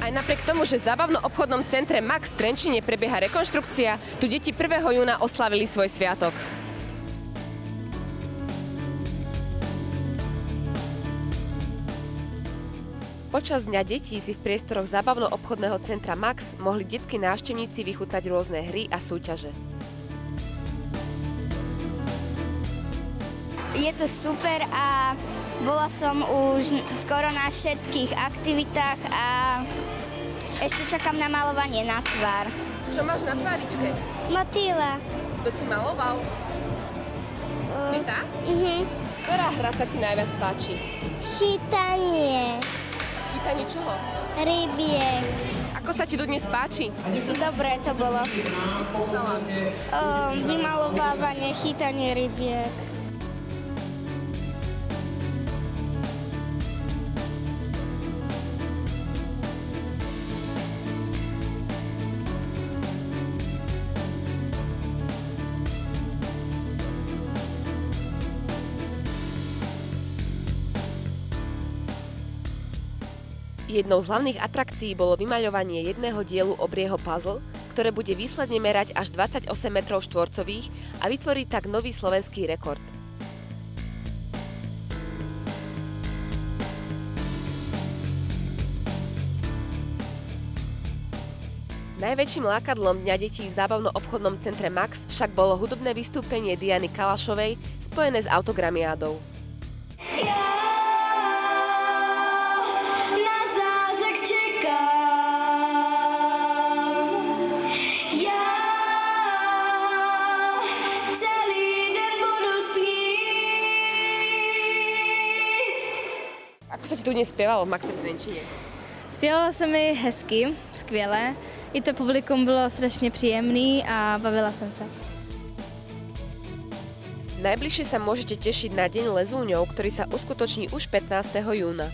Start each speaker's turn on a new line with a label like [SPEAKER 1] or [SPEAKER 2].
[SPEAKER 1] Aj napriek tomu, že v zábavno-obchodnom centre Max v Trenčine prebieha rekonštrukcia, tu deti 1. júna oslavili svoj sviatok. Počas dňa detí si v priestoroch zábavno-obchodného centra Max mohli detskí návštevníci vychutnať rôzne hry a súťaže.
[SPEAKER 2] Je to super a bola som už skoro na všetkých aktivitách a ešte čakám na malovanie na tvár.
[SPEAKER 1] Čo máš na tváričke?
[SPEAKER 2] Motýla.
[SPEAKER 1] Kto ti maloval? Teta? Ktorá hra sa ti najviac páči?
[SPEAKER 2] Chytanie.
[SPEAKER 1] Chytanie čoho?
[SPEAKER 2] Rybiek.
[SPEAKER 1] Ako sa ti tu dnes páči?
[SPEAKER 2] Dobre to bolo.
[SPEAKER 1] Vyskúšala.
[SPEAKER 2] Vymalovávanie, chytanie rybiek.
[SPEAKER 1] Jednou z hlavných atrakcií bolo vymaľovanie jedného dielu obrieho puzzle, ktoré bude výsledne merať až 28 metrov štvorcových a vytvorí tak nový slovenský rekord. Najväčším lákadlom Dňa detí v zábavno-obchodnom centre Max však bolo hudobné vystúpenie Diany Kalašovej spojené s autogramiádou. Ako sa ti tu dnes spievalo v Maxe v Trenčine?
[SPEAKER 3] Zpěvala se mi hezky, skvěle. I to publikum bylo strašně příjemný a bavila jsem se.
[SPEAKER 1] Najbližšie sa môžete tešiť na Deň lezúňov, ktorý sa uskutoční už 15. júna.